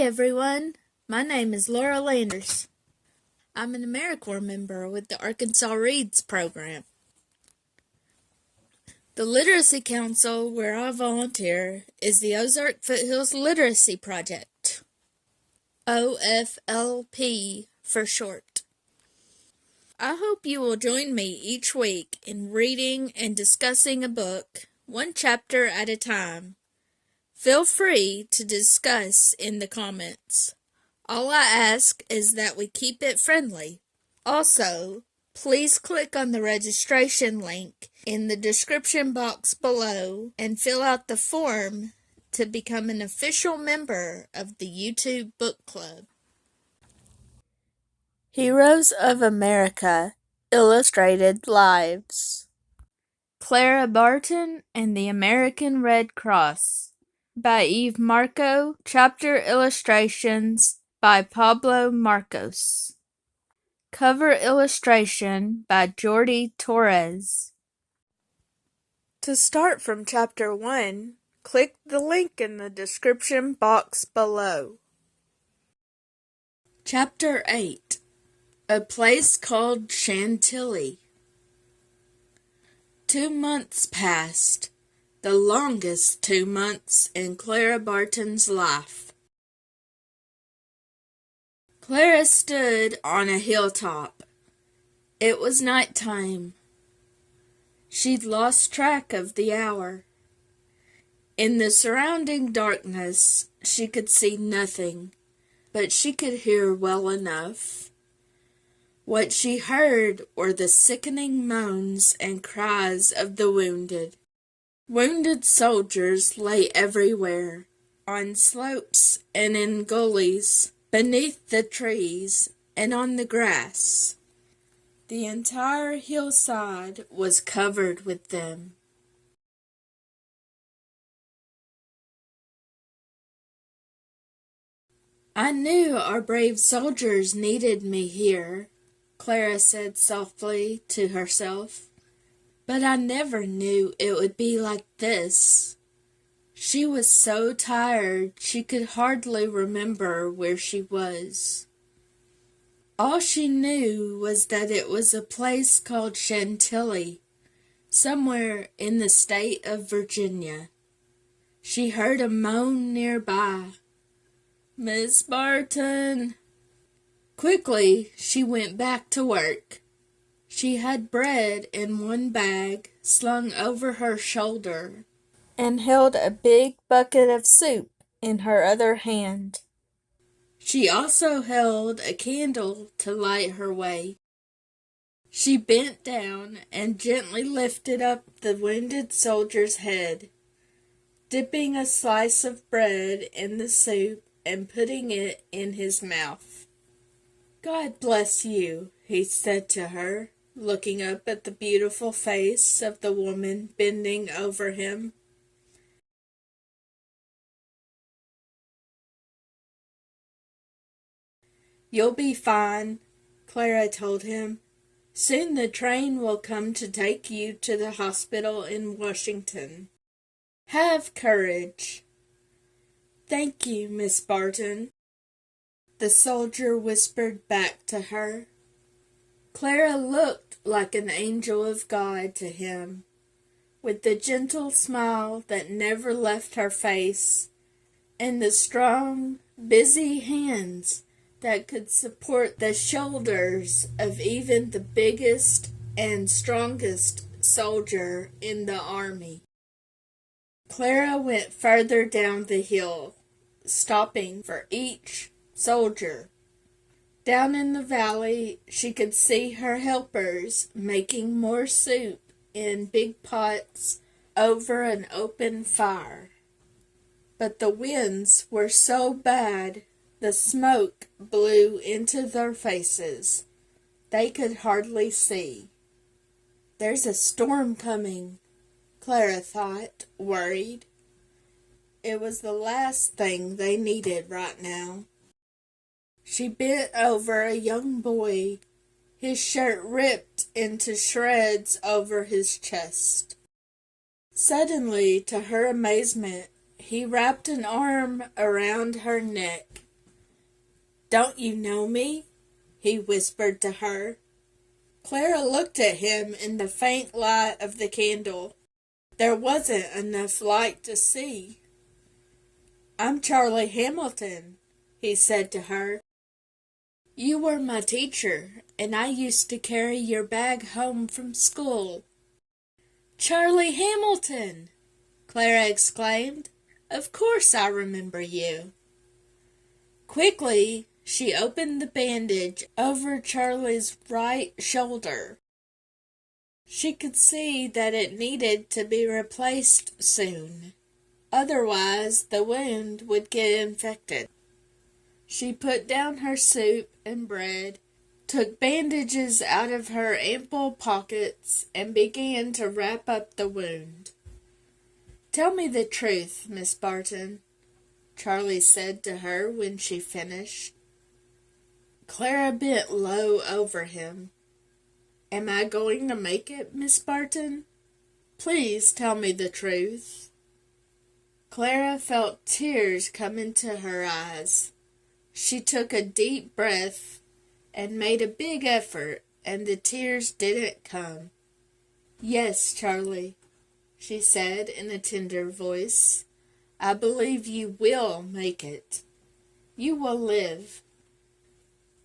everyone, my name is Laura Landers. I'm an AmeriCorps member with the Arkansas Reads program. The Literacy Council where I volunteer is the Ozark Foothills Literacy Project, OFLP for short. I hope you will join me each week in reading and discussing a book, one chapter at a time. Feel free to discuss in the comments. All I ask is that we keep it friendly. Also, please click on the registration link in the description box below and fill out the form to become an official member of the YouTube Book Club. Heroes of America Illustrated Lives. Clara Barton and the American Red Cross by Eve Marco. Chapter illustrations by Pablo Marcos. Cover illustration by Jordi Torres. To start from Chapter 1, click the link in the description box below. Chapter 8. A place called Chantilly. 2 months passed, the longest 2 months in Clara Barton's life. Clara stood on a hilltop. It was nighttime. She'd lost track of the hour. In the surrounding darkness, she could see nothing, but she could hear well enough. What she heard were the sickening moans and cries of the wounded. Wounded soldiers lay everywhere, on slopes and in gullies, beneath the trees and on the grass. The entire hillside was covered with them. I knew our brave soldiers needed me here, Clara said softly to herself, but I never knew it would be like this. She was so tired she could hardly remember where she was. All she knew was that it was a place called Chantilly, somewhere in the state of Virginia. She heard a moan nearby. "Miss Barton!" Quickly, she went back to work. She had bread in one bag slung over her shoulder and held a big bucket of soup in her other hand. She also held a candle to light her way. She bent down and gently lifted up the wounded soldier's head, dipping a slice of bread in the soup and putting it in his mouth. "God bless you," he said to her, looking up at the beautiful face of the woman bending over him. "You'll be fine," Clara told him. "Soon the train will come to take you to the hospital in Washington. Have courage." "Thank you, Miss Barton," the soldier whispered back to her. Clara looked like an angel of God to him, with the gentle smile that never left her face, and the strong, busy hands that could support the shoulders of even the biggest and strongest soldier in the army. Clara went further down the hill, stopping for each soldier. Down in the valley, she could see her helpers making more soup in big pots over an open fire. But the winds were so bad, the smoke blew into their faces. They could hardly see. "There's a storm coming," Clara thought, worried. It was the last thing they needed right now. She bent over a young boy, his shirt ripped into shreds over his chest. Suddenly, to her amazement, he wrapped an arm around her neck "Don't you know me?" he whispered to her. Clara looked at him in the faint light of the candle. There wasn't enough light to see. "I'm Charlie Hamilton," he said to her. "You were my teacher, and I used to carry your bag home from school." "Charlie Hamilton!" Clara exclaimed. "Of course I remember you." Quickly, she opened the bandage over Charlie's right shoulder. She could see that it needed to be replaced soon. Otherwise, the wound would get infected. She put down her soup and bread, took bandages out of her ample pockets, and began to wrap up the wound. "Tell me the truth, Miss Barton," Charlie said to her when she finished. Clara bent low over him. "Am I going to make it, Miss Barton? Please tell me the truth." Clara felt tears come into her eyes. She took a deep breath and made a big effort, and the tears didn't come. "Yes, Charlie," she said in a tender voice. "I believe you will make it. You will live.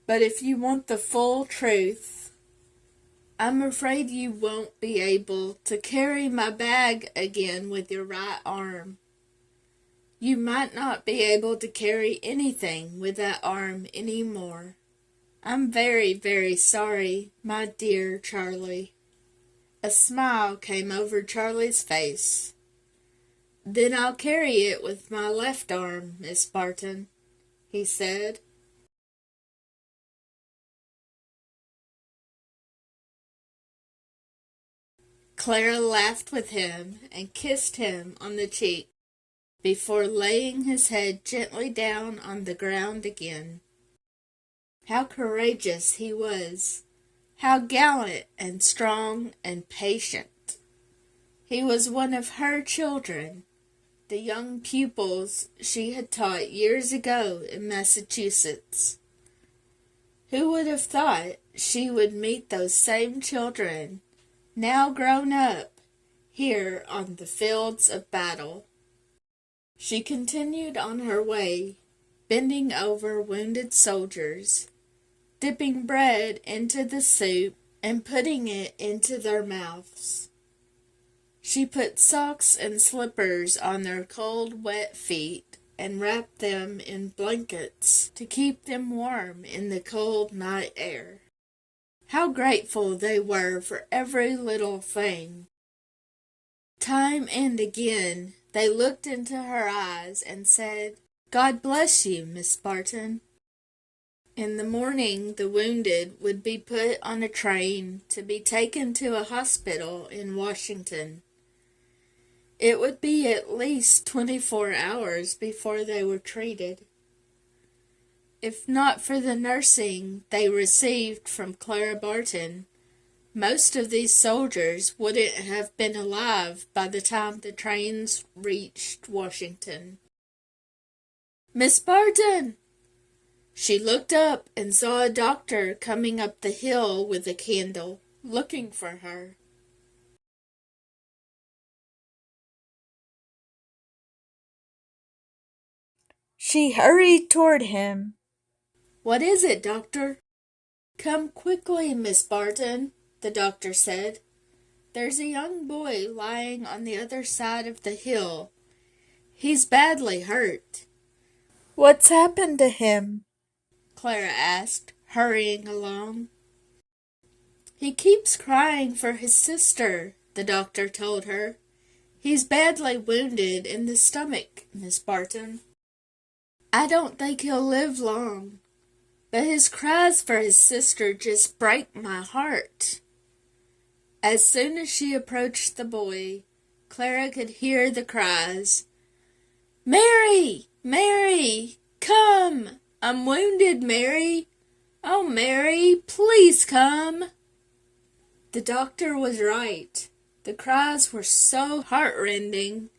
But if you want the full truth, I'm afraid you won't be able to carry my bag again with your right arm. You might not be able to carry anything with that arm any more. I'm very, very sorry, my dear Charlie." A smile came over Charlie's face. "Then I'll carry it with my left arm, Miss Barton," he said. Clara laughed with him and kissed him on the cheek before laying his head gently down on the ground again. How courageous he was! How gallant and strong and patient! He was one of her children, the young pupils she had taught years ago in Massachusetts. Who would have thought she would meet those same children, now grown up, here on the fields of battle? She continued on her way, bending over wounded soldiers, dipping bread into the soup and putting it into their mouths. She put socks and slippers on their cold, wet feet and wrapped them in blankets to keep them warm in the cold night air. How grateful they were for every little thing! Time and again they looked into her eyes and said, "God bless you, Miss Barton." In the morning the wounded would be put on a train to be taken to a hospital in Washington. It would be at least 24 hours before they were treated. If not for the nursing they received from Clara Barton, most of these soldiers wouldn't have been alive by the time the trains reached Washington. "Miss Barton!" She looked up and saw a doctor coming up the hill with a candle, looking for her. She hurried toward him. "What is it, doctor?" "Come quickly, Miss Barton," the doctor said. "There's a young boy lying on the other side of the hill. He's badly hurt." "What's happened to him?" Clara asked, hurrying along. "He keeps crying for his sister," the doctor told her. "He's badly wounded in the stomach, Miss Barton. I don't think he'll live long, but his cries for his sister just break my heart." As soon as she approached the boy, Clara could hear the cries, "Mary! Mary! Come! I'm wounded, Mary! Oh, Mary, please come!" The doctor was right. The cries were so heartrending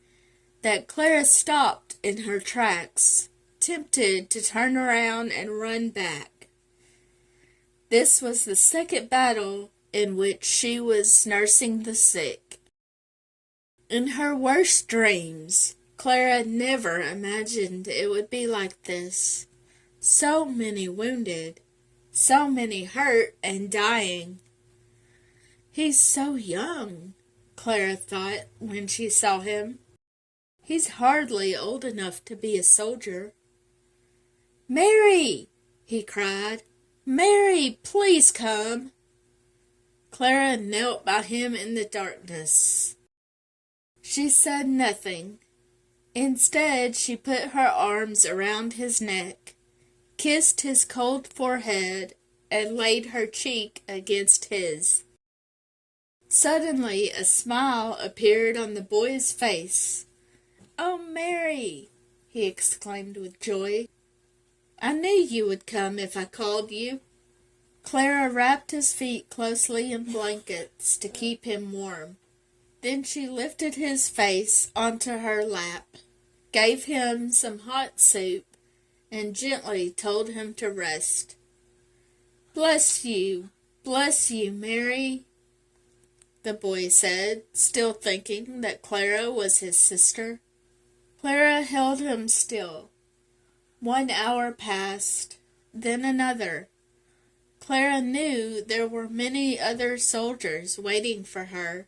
that Clara stopped in her tracks tempted to turn around and run back. This was the second battle in which she was nursing the sick. In her worst dreams, Clara never imagined it would be like this. So many wounded, so many hurt and dying. He's so young, Clara thought when she saw him. He's hardly old enough to be a soldier. "Mary!" he cried. "Mary, please come!" Clara knelt by him in the darkness. She said nothing. Instead, she put her arms around his neck, kissed his cold forehead, and laid her cheek against his. Suddenly, a smile appeared on the boy's face. "Oh, Mary!" he exclaimed with joy. "I knew you would come if I called you." Clara wrapped his feet closely in blankets to keep him warm. Then she lifted his face onto her lap, gave him some hot soup, and gently told him to rest. Bless you, Mary," the boy said, still thinking that Clara was his sister. Clara held him still. 1 hour passed, then another. Clara knew there were many other soldiers waiting for her,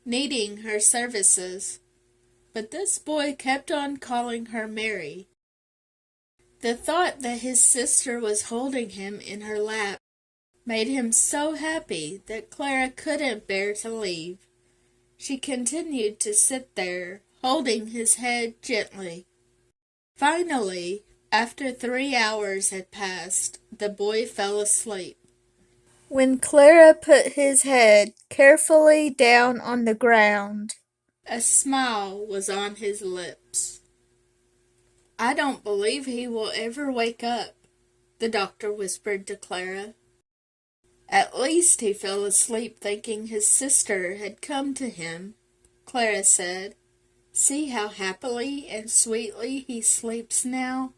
needing her services, but this boy kept on calling her Mary. The thought that his sister was holding him in her lap made him so happy that Clara couldn't bear to leave. She continued to sit there, holding his head gently. Finally, after 3 hours had passed, the boy fell asleep. When Clara put his head carefully down on the ground, a smile was on his lips. "I don't believe he will ever wake up," the doctor whispered to Clara. "At least he fell asleep thinking his sister had come to him," Clara said. "See how happily and sweetly he sleeps now."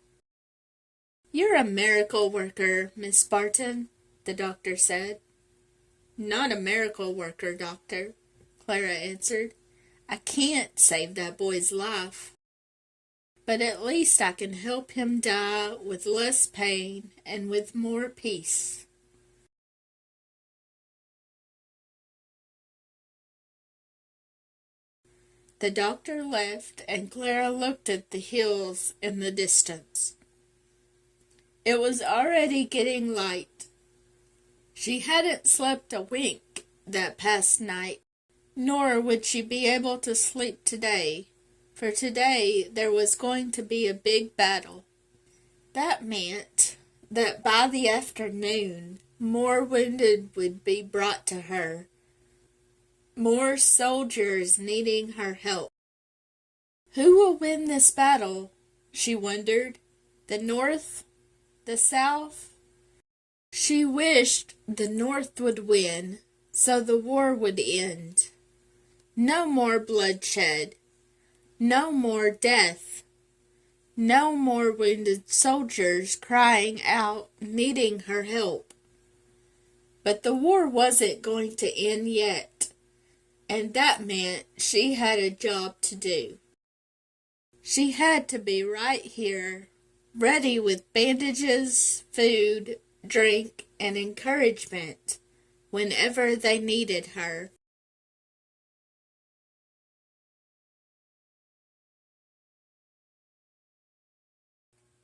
"You're a miracle worker, Miss Barton," the doctor said. "Not a miracle worker, doctor," Clara answered. "I can't save that boy's life. But at least I can help him die with less pain and with more peace." The doctor left, and Clara looked at the hills in the distance. It was already getting light. She hadn't slept a wink that past night, nor would she be able to sleep today, for today there was going to be a big battle. That meant that by the afternoon, more wounded would be brought to her, more soldiers needing her help. Who will win this battle? She wondered. The North? The South? She wished the North would win, so the war would end. No more bloodshed. No more death. No more wounded soldiers crying out, needing her help. But the war wasn't going to end yet, and that meant she had a job to do. She had to be right here, ready with bandages, food, drink, and encouragement whenever they needed her.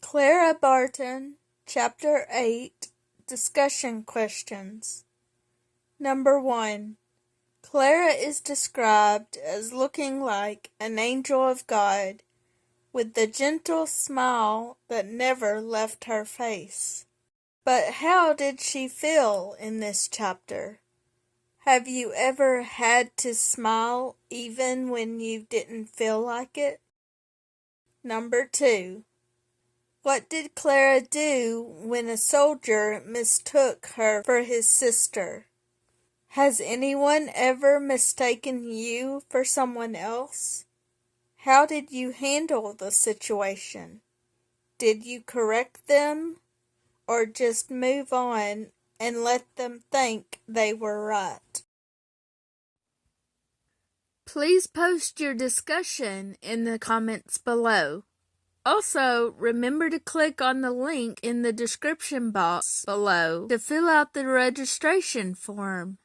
Clara Barton, Chapter 8, Discussion Questions. Number 1. Clara is described as looking like an angel of God, with the gentle smile that never left her face. But how did she feel in this chapter? Have you ever had to smile even when you didn't feel like it? Number 2. What did Clara do when a soldier mistook her for his sister? Has anyone ever mistaken you for someone else? How did you handle the situation? Did you correct them, or just move on and let them think they were right? Please post your discussion in the comments below. Also, remember to click on the link in the description box below to fill out the registration form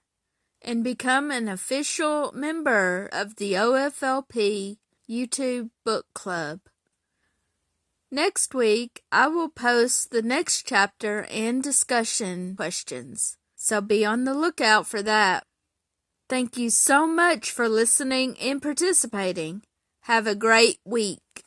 and become an official member of the OFLP YouTube Book Club. Next week, I will post the next chapter and discussion questions, so be on the lookout for that. Thank you so much for listening and participating. Have a great week.